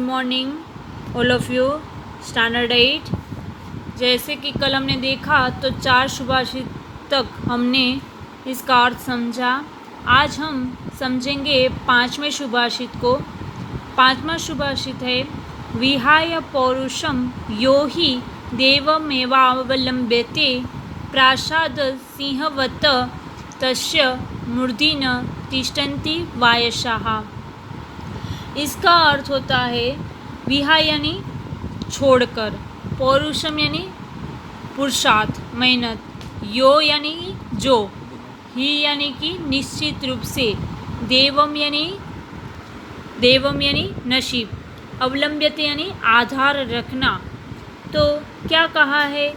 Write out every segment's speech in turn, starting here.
Morning all of you. Standard 8। जैसे कि कल हमने देखा तो 4 सुभाषित तक हमने इसका अर्थ समझा। आज हम समझेंगे 5वें सुभाषित को। 5वां सुभाषित है विहाय पौरुषम यो हि देवमेवावलंब्यते प्रासाद सिंहवत तस्य मूर्धि न तिष्ठन्ति वायसाः। इसका अर्थ होता है विहाय यानी छोड़कर, पौरुषम यानी पुरुषार्थ मेहनत, यो यानी जो, ही यानी कि निश्चित रूप से, देवम यानी नसीब, अवलंब्यते यानी आधार रखना। तो क्या कहा है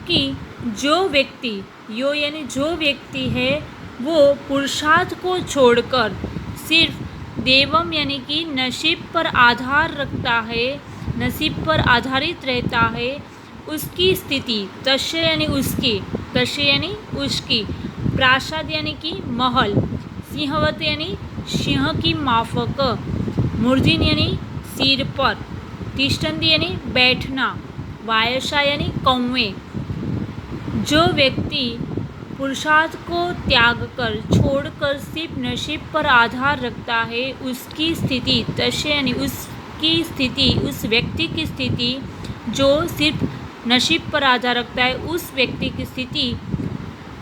कि जो व्यक्ति, यो यानी जो व्यक्ति है वो पुरुषार्थ को छोड़कर सिर्फ देवम यानी कि नसीब पर आधार रखता है, नसीब पर आधारित रहता है, उसकी स्थिति, तस्य यानी उसकी, तस्य यानी उसकी, प्रासाद यानी कि महल, सिंहवत यानी सिंह की माफक, मूर्धि यानी सिर पर, तिष्ठन्ति यानी बैठना, वायसा यानी कौवे। जो व्यक्ति पुरुषार्थ को त्याग कर, छोड़कर सिर्फ नसीब पर आधार रखता है, उसकी स्थिति, तस्य यानी उसकी स्थिति, उस व्यक्ति की स्थिति जो सिर्फ नसीब पर आधार रखता है, उस व्यक्ति की स्थिति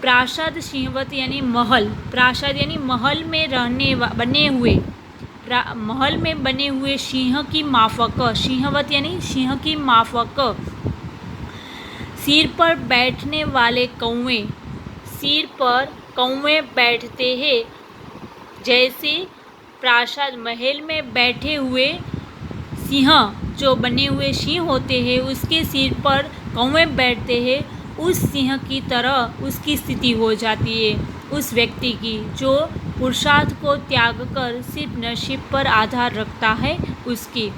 प्रासाद सिंहवत यानी महल, प्रासाद यानी महल में महल में बने हुए सिंह की माफक, सिंहवत यानी सिंह की माफक, सिर पर बैठने वाले कौवे, सिर पर कौवे बैठते हैं। जैसे प्रासाद महल में बैठे हुए सिंह, जो बने हुए सिंह होते हैं, उसके सिर पर कौवे बैठते हैं, उस सिंह की तरह उसकी स्थिति हो जाती है उस व्यक्ति की जो पुरुषार्थ को त्याग कर सिर्फ नसीब पर आधार रखता है उसकी।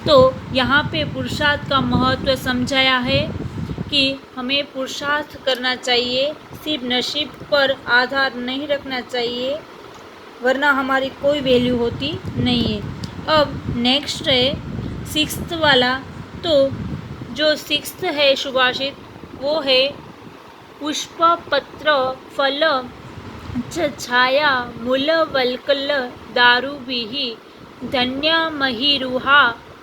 तो यहाँ पे पुरुषार्थ का महत्व समझाया है कि हमें पुरुषार्थ करना चाहिए, सिर्फ नसीब पर आधार नहीं रखना चाहिए, वरना हमारी कोई वैल्यू होती नहीं है। अब नेक्स्ट है 6th वाला। तो जो 6th है सुभाषित वो है पुष्प पत्र फल छाया मूल वल्कल दारुभिः धन्य महिरुहा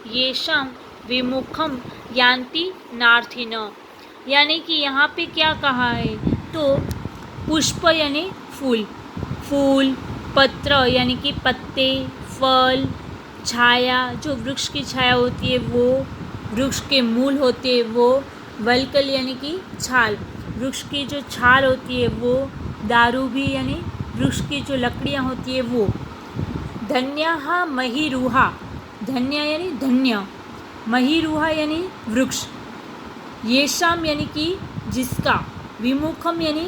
येषां विमुखम यान्ति नार्थिन। यानी कि यहाँ पे क्या कहा है, तो पुष्प यानी फूल, पत्र यानी कि पत्ते, फल, छाया जो वृक्ष की छाया होती है वो, वृक्ष के मूल होते हैं वो, वल्कल यानी कि छाल, वृक्ष की जो छाल होती है वो, दारू भी यानी वृक्ष की जो लकड़ियाँ होती है वो, धन्यः महिरुहा, धन्य यानी धन्य, महिरुहा यानी वृक्ष, येषाम यानी कि जिसका, विमुखम यानी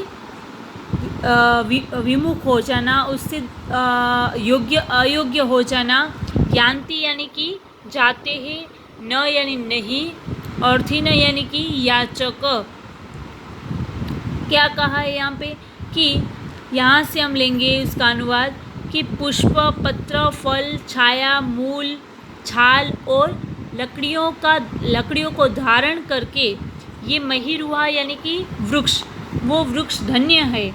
विमुख हो जाना, उससे अयोग्य हो जाना, यान्ति यानी कि जाते हैं, न यानी नहीं, अर्थिन यानी कि याचक। क्या कहा है यहाँ पे कि यहाँ से हम लेंगे उसका अनुवाद कि पुष्प, पत्र, फल, छाया, मूल, छाल और लकड़ियों को धारण करके ये महिरुहा यानी कि वृक्ष, वो वृक्ष धन्य है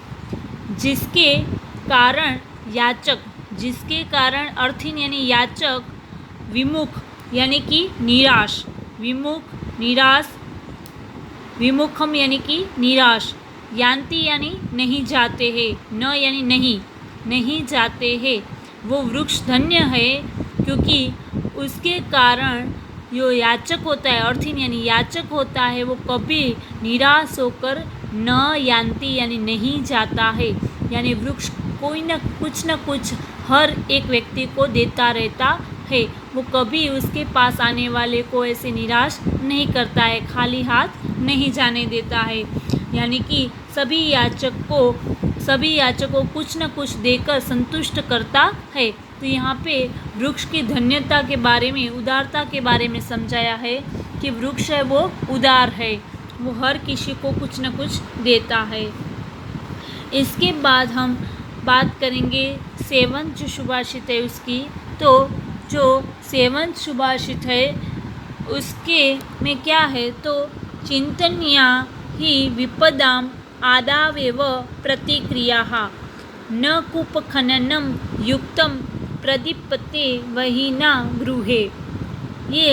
जिसके कारण याचक, जिसके कारण अर्थिन यानी याचक, विमुख यानी कि निराश, विमुखम यानी कि निराश, यान्ति यानी नहीं जाते हैं, न यानी नहीं जाते हैं, वो वृक्ष धन्य है क्योंकि उसके कारण जो याचक होता है, अर्थिन यानी याचक होता है, वो कभी निराश होकर न यान्ति यानी नहीं जाता है। यानी वृक्ष कोई न कुछ हर एक व्यक्ति को देता रहता है, वो कभी उसके पास आने वाले को ऐसे निराश नहीं करता है, खाली हाथ नहीं जाने देता है। यानी कि सभी याचकों कुछ न कुछ देकर संतुष्ट करता है। तो यहाँ पे वृक्ष की धन्यता के बारे में, उदारता के बारे में समझाया है कि वृक्ष है वो उदार है, वो हर किसी को कुछ न कुछ देता है। इसके बाद हम बात करेंगे 7th जो सुभाषित है उसकी। तो जो सेवंथ सुभाषित है, उसके में क्या है तो चिंतन्या ही विपदाम आदावेव प्रतिक्रियाः न कूपखननं युक्तं प्रदीप्यते वहिना गृहे। ये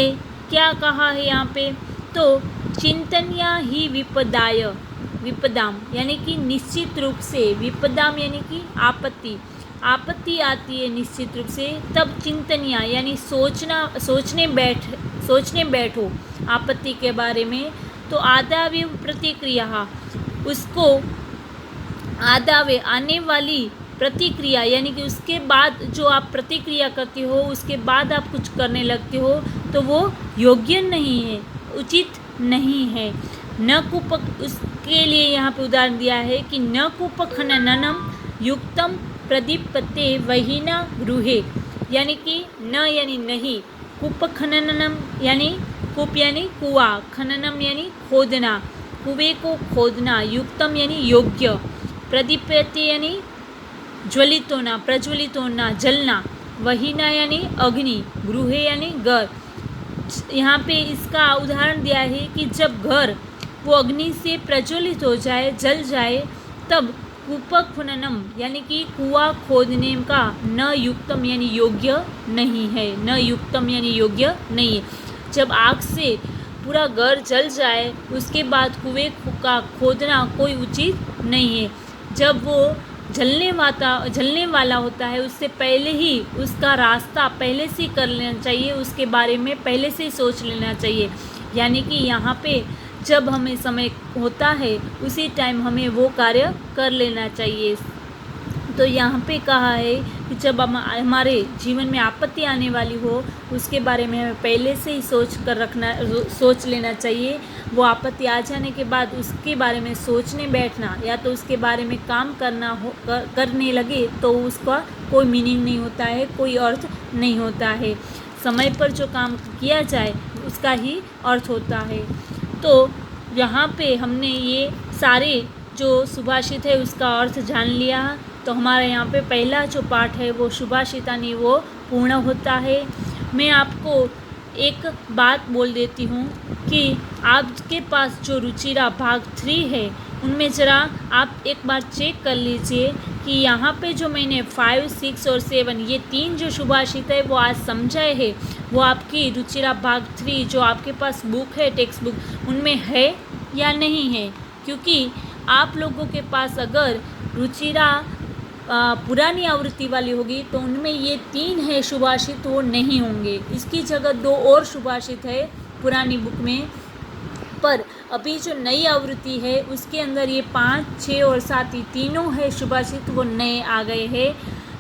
क्या कहा है यहाँ पे तो चिंतन्या ही विपदाम यानी कि निश्चित रूप से, विपदाम यानी कि आपत्ति आती है निश्चित रूप से, तब चिंतनिया यानी सोचने बैठो आपत्ति के बारे में। तो आदावे प्रतिक्रिया, उसको आदावे आने वाली प्रतिक्रिया यानी कि उसके बाद जो आप प्रतिक्रिया करते हो, उसके बाद आप कुछ करने लगते हो, तो वो योग्य नहीं है, उचित नहीं है। न कूप, उसके लिए यहाँ पे उदाहरण दिया है कि न कूपखननम युक्तम प्रदीप्यते वहिना गृहे, यानी कि न यानी नहीं, कूपखननम यानी कूप यानी कुआं, खननम यानी खोदना, कुएं को खोदना, युक्तम यानी योग्य, प्रदीप्यते यानी ज्वलित होना, प्रज्वलित होना, जलना, वहिना यानी अग्नि, गृहे यानी घर। यहाँ पे इसका उदाहरण दिया है कि जब घर वो अग्नि से प्रज्वलित हो जाए, जल जाए, तब कूपखननम यानी कि कुआं खोदने का न युक्तम यानी योग्य नहीं है, न युक्तम यानी योग्य नहीं है। जब आग से पूरा घर जल जाए, उसके बाद कुएं का खोदना कोई उचित नहीं है। जब वो जलने वाला होता है, उससे पहले ही उसका रास्ता पहले से कर लेना चाहिए, उसके बारे में पहले से सोच लेना चाहिए। यानी कि यहाँ पे जब हमें समय होता है, उसी टाइम हमें वो कार्य कर लेना चाहिए। तो यहाँ पे कहा है कि जब हमारे जीवन में आपत्ति आने वाली हो, उसके बारे में हमें पहले से ही सोच लेना चाहिए। वो आपत्ति आ जाने के बाद उसके बारे में सोचने बैठना या तो उसके बारे में काम करने लगे तो उसका कोई मीनिंग नहीं होता है, कोई अर्थ नहीं होता है। समय पर जो काम किया जाए उसका ही अर्थ होता है। तो यहाँ पे हमने ये सारे जो सुभाषित है उसका अर्थ जान लिया। तो हमारा यहाँ पे पहला जो पाठ है वो सुभाषितानी वो पूर्ण होता है। मैं आपको एक बात बोल देती हूँ कि आपके पास जो रुचिरा भाग 3 है, उनमें ज़रा आप एक बार चेक कर लीजिए कि यहाँ पे जो मैंने 5, 6 और 7 ये 3 जो सुभाषित है वो आज समझाए है, वो आपकी रुचिरा भाग 3 जो आपके पास बुक है, टेक्स्ट बुक, उनमें है या नहीं है। क्योंकि आप लोगों के पास अगर रुचिरा पुरानी आवृत्ति वाली होगी तो उनमें ये 3 है सुभाषित, वो नहीं होंगे। इसकी जगह 2 और सुभाषित है पुरानी बुक में, पर अभी जो नई आवृत्ति है उसके अंदर ये 5, 6 और 7 ही तीनों है सुभाषित, वो नए आ गए हैं।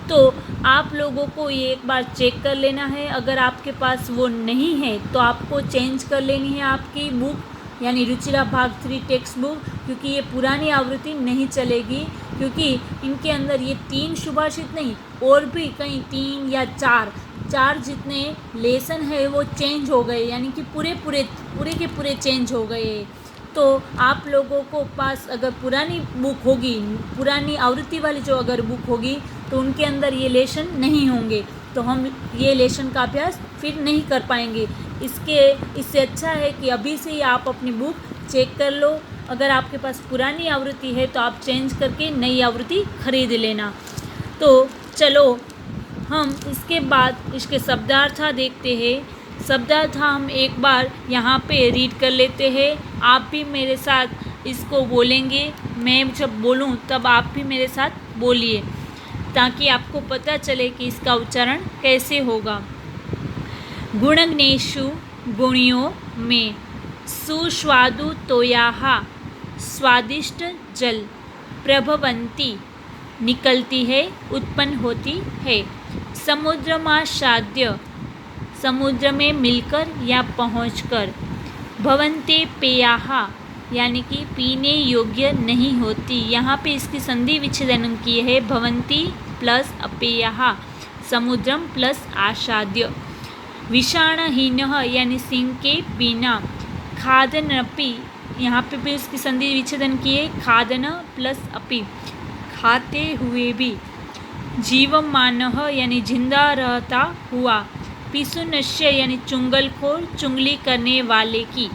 तो आप लोगों को ये एक बार चेक कर लेना है। अगर आपके पास वो नहीं है तो आपको चेंज कर लेनी है आपकी बुक, यानी रुचिरा भाग 3 टेक्स्ट बुक, क्योंकि ये पुरानी आवृत्ति नहीं चलेगी। क्योंकि इनके अंदर ये 3 सुभाषित नहीं, और भी कहीं 3 या 4 जितने लेसन है वो चेंज हो गए, यानी कि पूरे के पूरे चेंज हो गए। तो आप लोगों को पास अगर पुरानी बुक होगी, पुरानी आवृत्ति वाली जो अगर बुक होगी, तो उनके अंदर ये लेसन नहीं होंगे, तो हम ये लेसन का अभ्यास फिर नहीं कर पाएंगे। इससे अच्छा है कि अभी से ही आप अपनी बुक चेक कर लो। अगर आपके पास पुरानी आवृत्ति है तो आप चेंज करके नई आवृत्ति खरीद लेना। तो चलो हम इसके बाद इसके शब्दार्थ देखते हैं। शब्दार्थ हम एक बार यहाँ पे रीड कर लेते हैं। आप भी मेरे साथ इसको बोलेंगे, मैं जब बोलूँ तब आप भी मेरे साथ बोलिए, ताकि आपको पता चले कि इसका उच्चारण कैसे होगा। गुणग्नेषु गुणियों में सुस्वादु तोयाः स्वादिष्ट जल प्रभवंती निकलती है, उत्पन्न होती है। समुद्रमासाद्य समुद्र में मिलकर या पहुंचकर। भवन्ते पेयाः यानी कि पीने योग्य नहीं होती। यहाँ पे इसकी संधि विच्छेदन की है, भवन्ति प्लस अपेयः, समुद्रम प्लस आसाद्य। विषाणहीनः यानी सिंह के बिना। खादनपि यहाँ पे भी उसकी संधि विच्छेदन की है, खादन प्लस अपि, खाते हुए भी। जीवमानः यानी जिंदा रहता हुआ। पिशुनस्य यानी चुंगलखोर, चुंगली करने वाले की।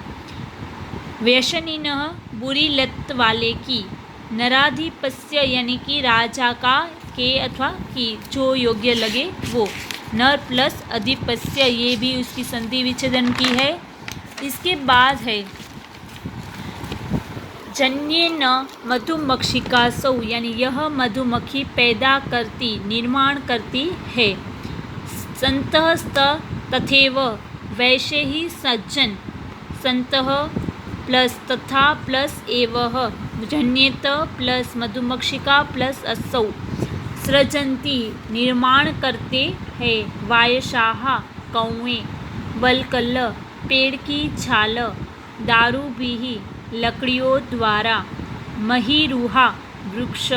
व्यसनिनः बुरी लत वाले की। नराधिपस्य यानी कि राजा का, के अथवा की, जो योग्य लगे वो। नर प्लस अधिपस्य, ये भी उसकी संधि विच्छेदन की है। इसके बाद है जन्येन मधुमक्षिकासौ यानी यह मधुमक्खी पैदा करती, निर्माण करती है। संतस्त तथैव, वैसे ही सज्जन। संतः प्लस तथा प्लस एवः, जन्येत प्लस मधुमक्षिका प्लस असौ। सृजन्ति निर्माण करते हैं। वायसाः कौवे। वल्कल पेड़ की छाल। दारूभिः लकड़ियों द्वारा। महीरुहा वृक्ष।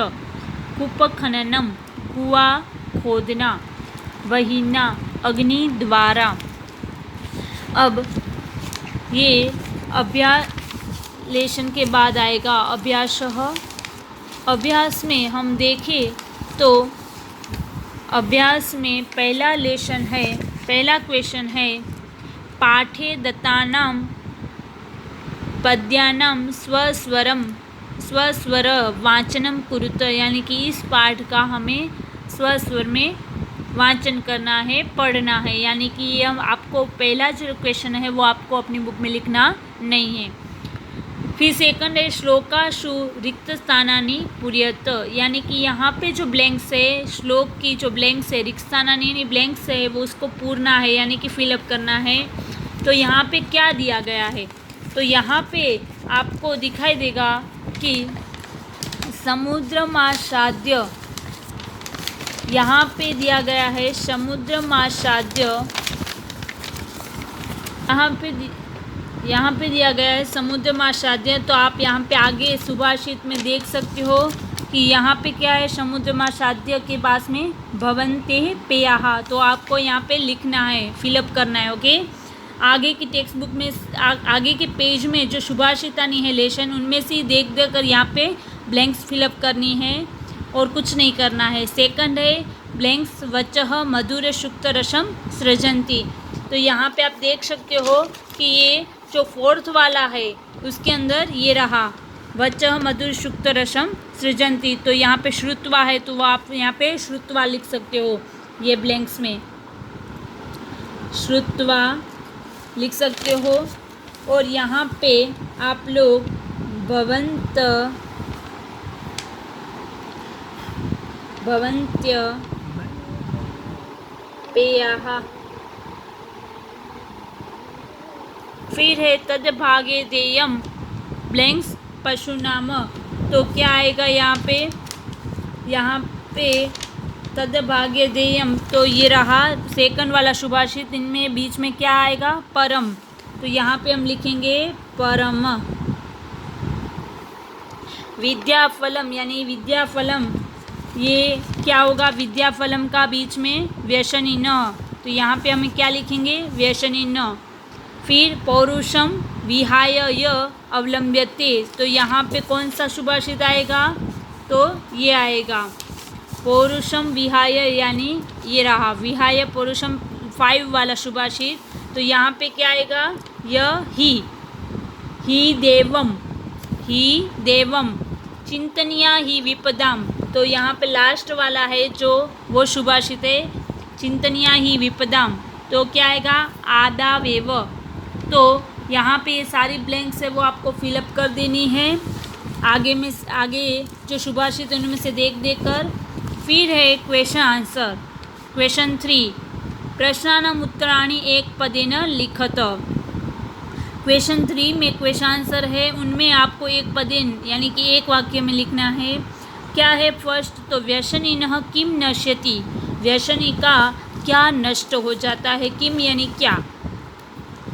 कूपखननम कुआं खोदना। वहीना अग्नि द्वारा। अब ये अभ्यालेशन के बाद आएगा अभ्यासः। अभ्यास में हम देखें तो अभ्यास में पहला लेशन है, पहला क्वेश्चन है पाठे दत्तानां पद्यानां स्वस्वर वाचनम कुरुत, यानी कि इस पाठ का हमें स्वस्वर में वाचन करना है, पढ़ना है। यानी कि ये हम आपको पहला जो क्वेश्चन है वो आपको अपनी बुक में लिखना नहीं है। फिर सेकंड है श्लोकाशु रिक्त स्थानानि पूर्यत, यानी कि यहाँ पे जो ब्लैंक्स है, श्लोक की जो ब्लैंक्स है, रिक्त स्थानानि यानी ब्लैंक्स है, वो उसको पूरना है, यानी कि फिलअप करना है। तो यहाँ पे क्या दिया गया है, तो यहाँ पे आपको दिखाई देगा कि समुद्रमासाद्य, यहाँ पे दिया गया है समुद्रमासाद्य, यहाँ पे दिया गया है समुद्रमासाद्य। तो आप यहाँ पे आगे सुभाषित में देख सकते हो कि यहाँ पे क्या है, समुद्रमासाद्य के पास में भवन्ते पेयाः, तो आपको यहाँ पे लिखना है, फिलअप करना है। ओके, आगे की टेक्स्ट बुक में आगे के पेज में जो सुभाषितानि है लेशन, उनमें से देख देख कर यहाँ पे ब्लैंक्स फिलअप करनी है और कुछ नहीं करना है। सेकंड है ब्लैंक्स वचः मधुर शुक्त रसम सृजन्ति, तो यहाँ पे आप देख सकते हो कि ये जो फोर्थ वाला है उसके अंदर ये रहा वचः मधुर शुक्त रसम सृजन्ति, तो यहाँ पे श्रुत्वा है, तो आप यहाँ पे श्रुत्वा लिख सकते हो, ये ब्लैंक्स में श्रुत्वा लिख सकते हो। और यहाँ पे आप लोग भवन्त्य पेयाः। फिर है तद भागे देयम ब्लैंक्स पशुनाम, तो क्या आएगा यहाँ पे तद भागे देयम, तो ये रहा सेकंड वाला सुभाषित। इनमें बीच में क्या आएगा, परम, तो यहाँ पे हम लिखेंगे परम। विद्याफलम यानी विद्याफलम, ये क्या होगा, विद्याफलम का बीच में व्यसनिन, तो यहाँ पे हमें क्या लिखेंगे, व्यसनिन। फिर पौरुषम विहाय य अवलंब्यते, तो यहाँ पे कौन सा सुभाषित आएगा, तो ये आएगा पौरुषम विहाय, यानी ये रहा विहाय पौरुषम 5 वाला सुभाषित। तो यहाँ पे क्या आएगा, य ही देवम चिंतनिया ही विपदाम, तो यहाँ पे लास्ट वाला है जो वो सुभाषित है चिंतनिया ही विपदाम, तो क्या आएगा, आदावेव। तो यहाँ पे ये सारी ब्लैंक्स है वो आपको फिलअप कर देनी है। आगे जो सुभाषित है उनमें से देख कर। फिर है क्वेश्चन आंसर। क्वेश्चन 3 प्रश्नानाम उत्तराणि एक पदेन लिखत। क्वेश्चन 3 में क्वेश्चन आंसर है, उनमें आपको एक पदेन यानी कि एक वाक्य में लिखना है। क्या है फर्स्ट, तो व्यसनिनः किम नश्यति, व्यसनी का क्या नष्ट हो जाता है, किम यानी क्या,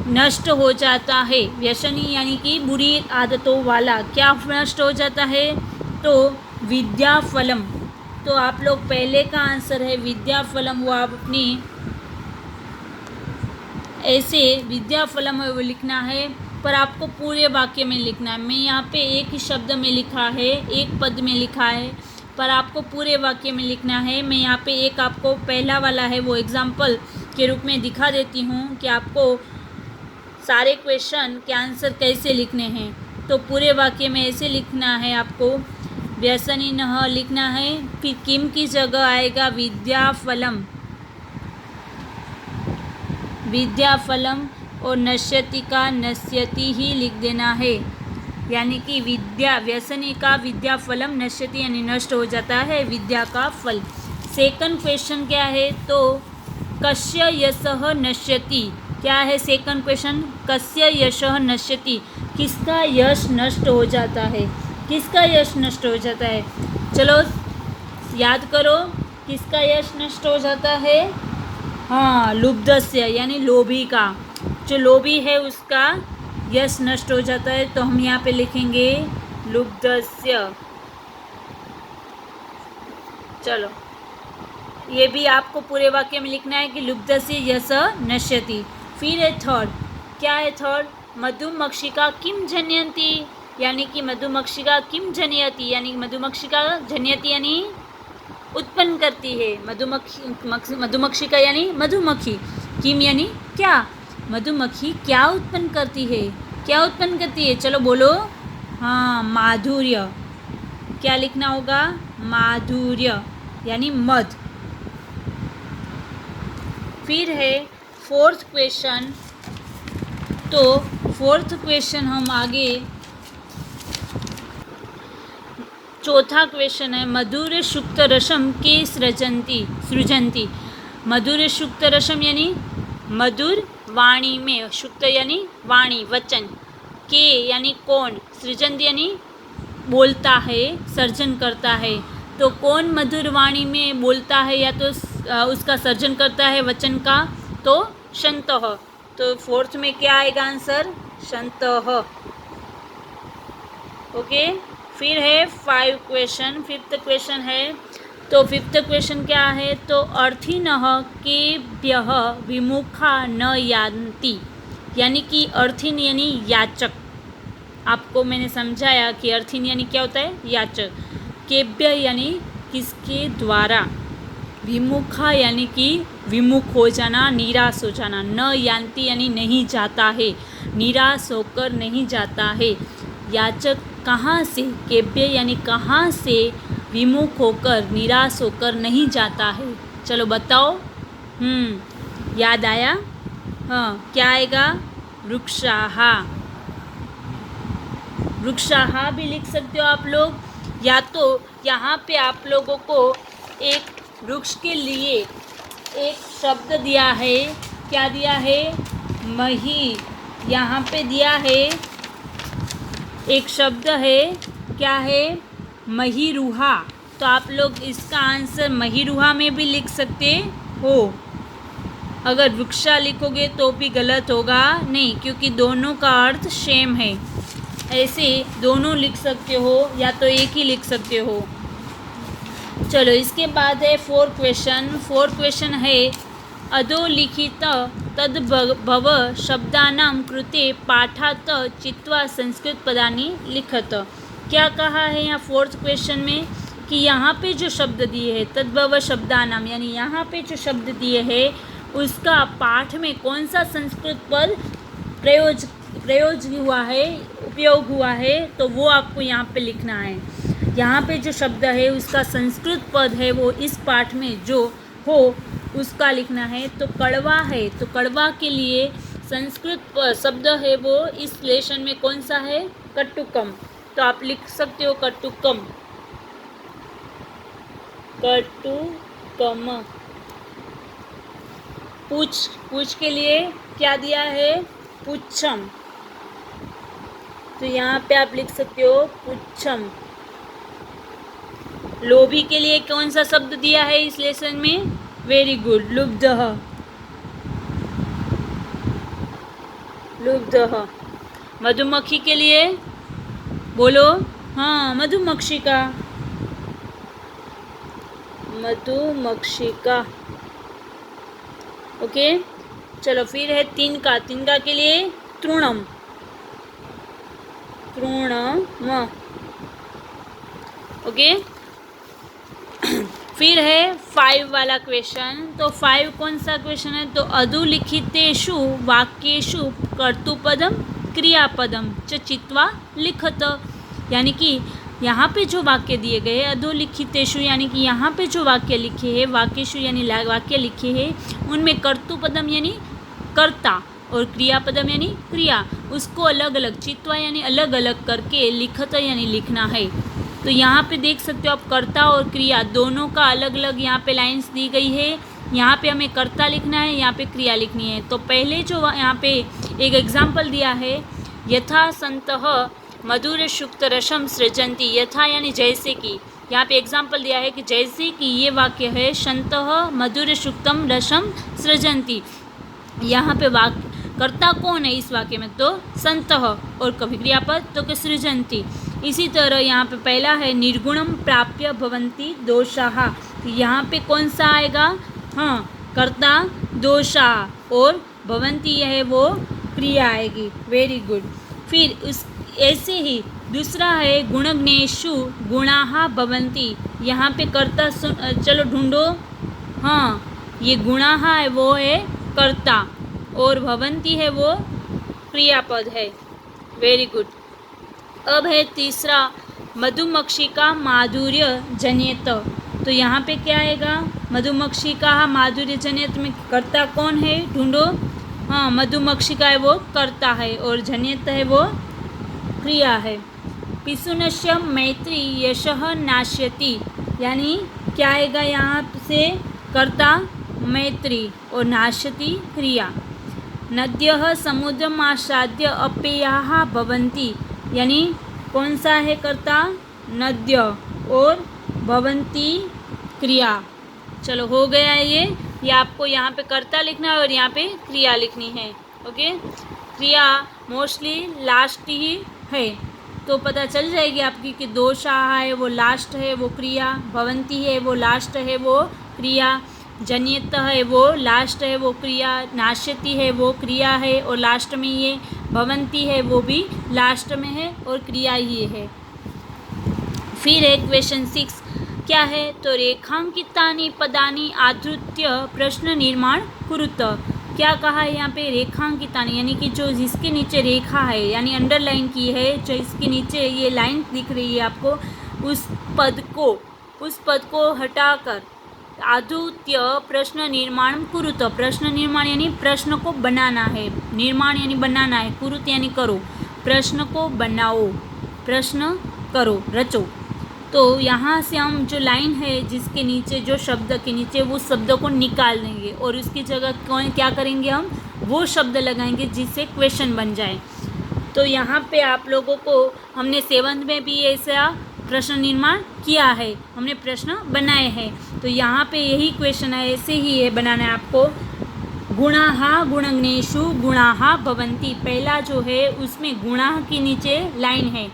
नष्ट हो जाता है। व्यसनी यानी कि बुरी आदतों वाला, क्या नष्ट हो जाता है, तो विद्याफलम। तो आप लोग पहले का आंसर है विद्याफलम, वो आप अपनी ऐसे विद्याफलम वो लिखना है, पर आपको पूरे वाक्य में लिखना है। मैं यहाँ पे एक ही शब्द में लिखा है, एक पद में लिखा है, पर आपको पूरे वाक्य में लिखना है। मैं यहाँ पे एक आपको पहला वाला है वो एग्जाम्पल के रूप में दिखा देती हूँ कि आपको सारे क्वेश्चन के आंसर कैसे लिखने हैं। तो पूरे वाक्य में ऐसे लिखना है आपको, व्यसनिनः लिखना है, फिर किम की जगह आएगा विद्याफलम, विद्याफलम, और नश्यति का नश्यति ही लिख देना है, यानी कि विद्या, व्यसनी का विद्याफलम, नश्यति यानी नष्ट हो जाता है, विद्या का फल। सेकंड क्वेश्चन क्या है, तो कस्य यशः नश्यति, क्या है सेकंड क्वेश्चन, कस्य यशः नश्यति, किसका यश नष्ट हो जाता है, किसका यश नष्ट हो जाता है। चलो याद करो, किसका यश नष्ट हो जाता है, हाँ, लुब्धस्य यानी लोभी का, जो लोभी है उसका यश नष्ट हो जाता है। तो हम यहाँ पे लिखेंगे लुब्धस्य। चलो ये भी आपको पूरे वाक्य में लिखना है कि लुब्धस्य यश नश्यति। फिर है थर्ड, क्या है थर्ड, मधुमक्षिका किम जनयति, यानी कि मधुमक्षिका किम जनयति, यानी मधुमक्षिका जनयति यानी उत्पन्न करती है, मधुमक्षिका यानी मधुमक्खी, किम यानी क्या, मधुमक्खी क्या उत्पन्न करती है, क्या उत्पन्न करती है, चलो बोलो, हाँ, माधुर्य। क्या लिखना होगा, माधुर्य यानी मध। फिर है फोर्थ क्वेश्चन, तो फोर्थ क्वेश्चन हम आगे, चौथा क्वेश्चन है मधुर शुक्त रसम के सृजंती, मधुर शुक्त रसम यानी मधुर वाणी में, शुक्त यानी वाणी वचन, के यानी कौन, सृजंती यानी बोलता है, सर्जन करता है। तो कौन मधुर वाणी में बोलता है या तो उसका सर्जन करता है वचन का, तो शंतः। तो फोर्थ में क्या आएगा आंसर, शंतः। ओके, फिर है फाइव क्वेश्चन, फिफ्थ क्वेश्चन है, तो फिफ्थ क्वेश्चन क्या है, तो अर्थिनः केभ्यः विमुखा न यान्ति, यानी कि अर्थिन यानी याचक, आपको मैंने समझाया कि अर्थिन यानी क्या होता है, याचक, केभ्य यानी किसके द्वारा, विमुखा यानी कि विमुख हो जाना, निराश हो जाना, न यान्ति यानी नहीं जाता है, निराश होकर नहीं जाता है, याचक कहाँ से, केभ्य यानी कहाँ से, विमुख होकर निराश होकर नहीं जाता है। चलो बताओ, याद आया, हाँ, क्या आएगा, वृक्षाहा, वृक्षाहा भी लिख सकते हो आप लोग, या तो यहाँ पे आप लोगों को एक वृक्ष के लिए एक शब्द दिया है, क्या दिया है, मही, यहाँ पे दिया है एक शब्द है, क्या है, महीरुहा, तो आप लोग इसका आंसर महीरुहा में भी लिख सकते हो। अगर वृक्षा लिखोगे तो भी गलत होगा, नहीं, क्योंकि दोनों का अर्थ सेम है, ऐसे दोनों लिख सकते हो या तो एक ही लिख सकते हो। चलो इसके बाद है फोर्थ क्वेश्चन है अधोलिखित तद्भव शब्दानां कृते पाठात् चित्वा संस्कृत पदानि लिखत। क्या कहा है यहाँ फोर्थ क्वेश्चन में कि यहाँ पे जो शब्द दिए हैं तद्भव शब्दानाम, यानी यहाँ पे जो शब्द दिए हैं उसका पाठ में कौन सा संस्कृत पद प्रयोग हुआ है, उपयोग हुआ है, तो वो आपको यहाँ पे लिखना है। यहाँ पे जो शब्द है उसका संस्कृत पद है वो इस पाठ में जो हो उसका लिखना है। तो कड़वा है, तो कड़वा के लिए संस्कृत शब्द है वो इस लेशन में कौन सा है, कट्टुकम, तो आप लिख सकते हो कट्टुकम, कट्टुकम। पूछ के लिए क्या दिया है, पुच्छम, तो यहाँ पे आप लिख सकते हो पुच्छम। लोभी के लिए कौन सा शब्द दिया है इस लेसन में, वेरी गुड, लुब्धः, लुब्धः। मधुमक्खी के लिए बोलो, हाँ, मधुमक्षिका, मधुमक्षिका। ओके, चलो फिर है तिनका के लिए तृणम, तृणम। ओके, फिर है 5 वाला क्वेश्चन। तो 5 कौन सा क्वेश्चन है? तो अधुलिखितेषु वाक्येषु कर्तृपदम क्रियापदम च चित्वा लिखत। यानी कि यहाँ पे जो वाक्य दिए गए अधोलिखितेषु, यानी कि यहाँ पे जो वाक्य लिखे हैं, वाक्येषु यानी वाक्य लिखे हैं, उनमें कर्तृपदम यानी कर्ता और क्रियापदम यानी क्रिया, उसको अलग अलग चित्वा यानी अलग अलग करके लिखत यानी लिखना है। तो यहाँ पे देख सकते हो आप, कर्ता और क्रिया दोनों का अलग अलग यहाँ पे लाइंस दी गई है। यहाँ पे हमें कर्ता लिखना है, यहाँ पे क्रिया लिखनी है। तो पहले जो यहाँ पे एक एग्जाम्पल दिया है, यथा संतः मधुर शुक्त रसम सृजंती। यथा यानी जैसे कि, यहाँ पे एग्जाम्पल दिया है कि जैसे कि ये वाक्य है, संतः मधुर शुक्तम रसम सृजंती। यहाँ पे वाक्य कर्ता कौन है इस वाक्य में? तो संतः, और कभी क्रियापद तो सृजंती। इसी तरह यहाँ पे पहला है निर्गुणम प्राप्य भवन्ति दोषाः। यहाँ पे कौन सा आएगा? हाँ, कर्ता दोषा, और भवन्ति है वो क्रिया आएगी। Very good. फिर उस ऐसे ही दूसरा है गुणग्नेषु गुणाः भवन्ति। यहाँ पे कर्ता चलो ढूंढो। हाँ, ये गुणाः है वो है कर्ता, और भवन्ति है वो क्रियापद है। Very good. अब है तीसरा मधुमक्षिका माधुर्य जनित। तो यहाँ पे क्या आएगा? मधुमक्षिका माधुर्य जनित में कर्ता कौन है? ढूंढो। हाँ, मधुमक्षिका है वो कर्ता है, और जनित है वो क्रिया है। पिशुनस्य मैत्री यशः नाश्यति। यानी क्या आएगा यहाँ से? कर्ता मैत्री और नाश्यति क्रिया। नद्यः समुद्रमासाद्य अपेयाः भवन्ति। यानी कौन सा है कर्ता? नद्य, और भवन्ति क्रिया। चलो हो गया ये आपको यहाँ पे कर्ता लिखना है और यहाँ पे क्रिया लिखनी है। ओके, क्रिया मोस्टली लास्ट ही है, तो पता चल जाएगी आपकी कि दोषाः है वो लास्ट है वो क्रिया, भवन्ति है वो लास्ट है वो क्रिया, जनित है वो लास्ट है वो क्रिया, नाश्यति है वो क्रिया है और लास्ट में ये भवन्ति है वो भी लास्ट में है और क्रिया ही है। फिर है क्वेश्चन 6 क्या है? तो रेखांकितानि पदानि आधृत्य प्रश्न निर्माण कुरुत। क्या कहा है यहाँ पे? रेखांकितानि यानी कि जो जिसके नीचे रेखा है यानी अंडरलाइन की है, जो इसके नीचे ये लाइन दिख रही है आपको, उस पद को हटाकर आधुत्य प्रश्न निर्माण कुरुत। प्रश्न निर्माण यानी प्रश्न को बनाना है, निर्माण यानी बनाना है, कुरुत यानी करो, प्रश्न को बनाओ, प्रश्न करो, रचो। तो यहाँ से हम जो लाइन है जिसके नीचे, जो शब्द के नीचे, वो शब्द को निकाल देंगे और उसकी जगह कौन क्या करेंगे? हम वो शब्द लगाएंगे जिससे क्वेश्चन बन जाए। तो यहाँ पे आप लोगों को हमने 7th में भी ऐसा प्रश्न निर्माण किया है, हमने प्रश्न बनाए हैं। तो यहाँ पे यही क्वेश्चन है, ऐसे ही है बनाना है आपको। गुणाः गुणग्नेषु गुणाः भवन्ति। पहला जो है उसमें गुणाः के नीचे लाइन है,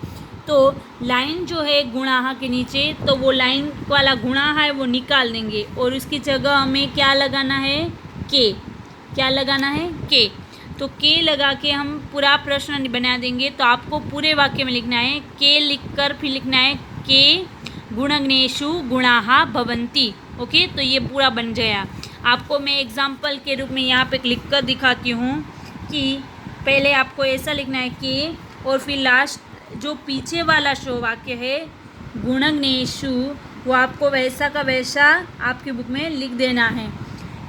तो लाइन जो है गुणाः के नीचे, तो वो लाइन वाला गुणाः है वो निकाल देंगे और उसकी जगह हमें क्या लगाना है? के। क्या लगाना है? के। तो के लगा के हम पूरा प्रश्न बना देंगे। तो आपको पूरे वाक्य में लिखना है, के लिखकर फिर लिखना है के गुणग्नेषु गुणाः भवन्ति। ओके, तो ये पूरा बन गया। आपको मैं एग्जाम्पल के रूप में यहाँ पे लिख कर दिखाती हूँ कि पहले आपको ऐसा लिखना है के, और फिर लास्ट जो पीछे वाला शो वाक्य है गुणग्नेषु, वो आपको वैसा का वैसा आपकी बुक में लिख देना है।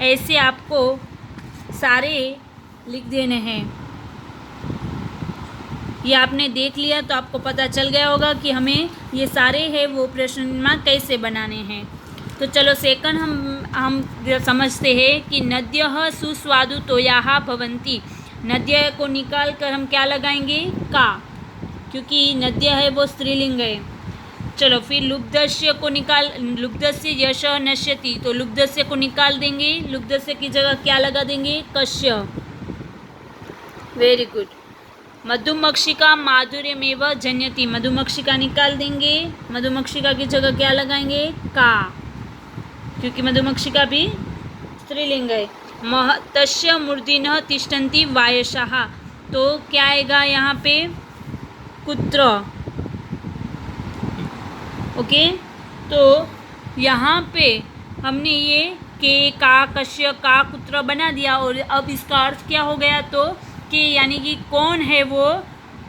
ऐसे आपको सारे लिख देने हैं। ये आपने देख लिया तो आपको पता चल गया होगा कि हमें ये सारे है वो प्रश्न निर्माण कैसे बनाने हैं। तो चलो सेकंड हम समझते हैं कि नद्यः सुस्वादु तोयाः भवन्ति। नद्य को निकाल कर हम क्या लगाएंगे? का, क्योंकि नद्य है वो स्त्रीलिंग है। चलो फिर लुब्धस्य को निकाल, लुब्धस्य यशः नश्यति, तो लुब्धस्य को निकाल देंगे, लुब्धस्य की जगह क्या लगा देंगे? कस्य। Very good. मधुमक्षिका माधुर्यमेव जन्यति, मधुमक्षिका निकाल देंगे, मधुमक्षिका की जगह क्या लगाएंगे? का, क्योंकि मधुमक्षिका भी स्त्रीलिंग है। तस्य मूर्धन्यः तिष्ठन्ति वायसः, तो क्या आएगा यहाँ पे? कुत्र। ओके, तो यहाँ पे हमने ये के, का, कश्य, का, कुत्र बना दिया और अब इसका अर्थ क्या हो गया तो कि यानी कि कौन है वो,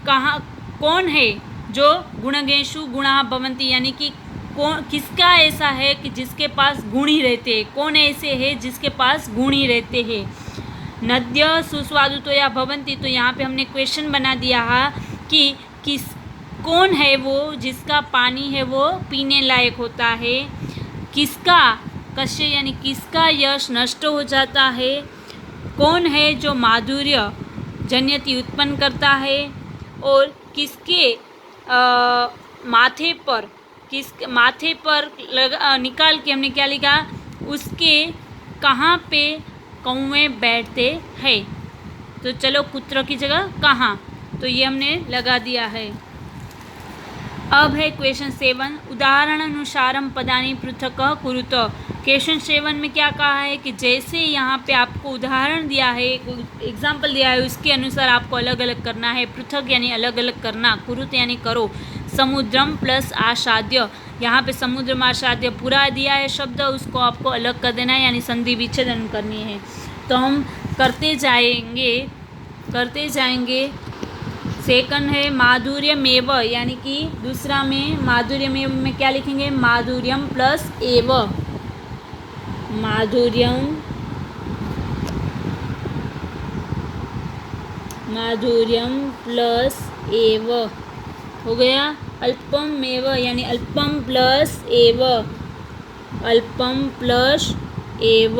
कहाँ, कौन है जो गुणगेषु गुणा भवन्ति, यानी कि कौन, किसका ऐसा है कि जिसके पास गुण ही रहते हैं, कौन ऐसे है जिसके पास गुण ही रहते हैं। नद्य सुस्वादु तो या भवन्ति, तो यहाँ पे हमने क्वेश्चन बना दिया है कि किस, कौन है वो जिसका पानी है वो पीने लायक होता है, किसका कश्य यानी किसका यश नष्ट हो जाता है, कौन है जो माधुर्य जन्यति उत्पन्न करता है, और किसके माथे पर, किस माथे पर निकाल के हमने क्या लिखा, उसके कहाँ पे कौवे बैठते हैं। तो चलो कुत्र की जगह कहाँ, तो ये हमने लगा दिया है। अब है क्वेश्चन 7, उदाहरणानुसारम पदानि पृथक कुरुत। क्वेश्चन 7 में क्या कहा है कि जैसे यहाँ पे आपको उदाहरण दिया है, एग्जाम्पल दिया है, उसके अनुसार आपको अलग अलग करना है। पृथक यानी अलग अलग करना, कुरुत यानी करो। समुद्रम प्लस आसाद्य, यहाँ पे समुद्रम आसाद्य पूरा दिया है शब्द, उसको आपको अलग कर देना है, यानी संधि विच्छेदन करनी है। तो हम करते जाएंगे। सेकंड है माधुर्यमेव, यानी कि दूसरा में माधुर्यमेव में क्या लिखेंगे, माधुर्यम प्लस एव, माधुर्यम प्लस एव हो गया। अल्पमेव यानी अल्पम प्लस एव, अल्पम प्लस एव।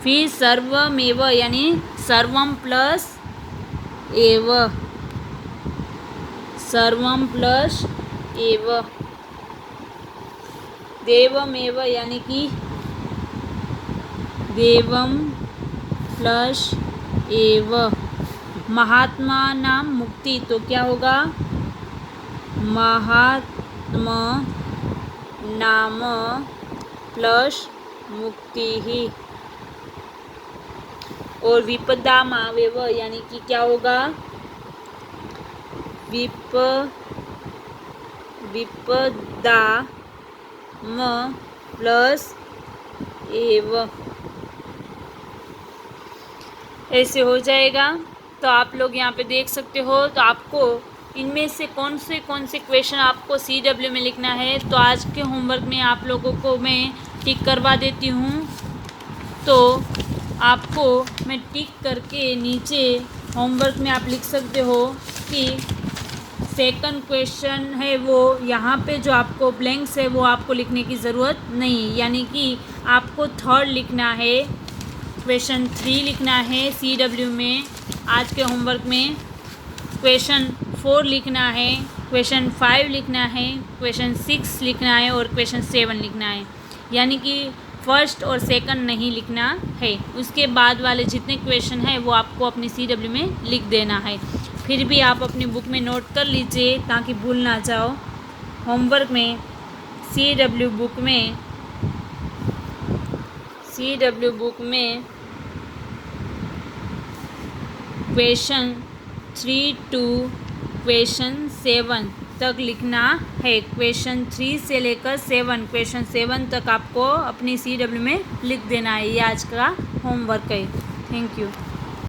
फिर सर्वमेव यानी सर्वम प्लस एव, सर्वम प्लस एव। देवमेव यानी कि देवम प्लस एव। महात्मा नाम मुक्ति, तो क्या होगा, महात्मा नाम प्लस मुक्ति ही। और विपदा मावेव यानी कि क्या होगा, विपदा म प्लस एव, ऐसे हो जाएगा। तो आप लोग यहाँ पे देख सकते हो। तो आपको इनमें से कौन से क्वेश्चन आपको CW में लिखना है, तो आज के होमवर्क में आप लोगों को मैं टिक करवा देती हूँ। तो आपको मैं टिक करके नीचे होमवर्क में आप लिख सकते हो कि सेकंड क्वेश्चन है वो यहाँ पे जो आपको ब्लैंक्स है वो आपको लिखने की ज़रूरत नहीं, यानी कि आपको थर्ड लिखना है, क्वेश्चन 3 लिखना है CW में आज के होमवर्क में, क्वेश्चन 4 लिखना है, क्वेश्चन 5 लिखना है, क्वेश्चन 6 लिखना है और क्वेश्चन 7 लिखना है। यानी कि फर्स्ट और सेकंड नहीं लिखना है। उसके बाद वाले जितने क्वेश्चन हैं वो आपको अपनी CW में लिख देना है। फिर भी आप अपनी बुक में नोट कर लीजिए ताकि भूल ना जाओ। होमवर्क में CW बुक में क्वेश्चन 3 to क्वेश्चन 7 तक लिखना है। क्वेश्चन 3 से लेकर क्वेश्चन 7 तक आपको अपनी CW में लिख देना है। ये आज का होमवर्क है। Thank you.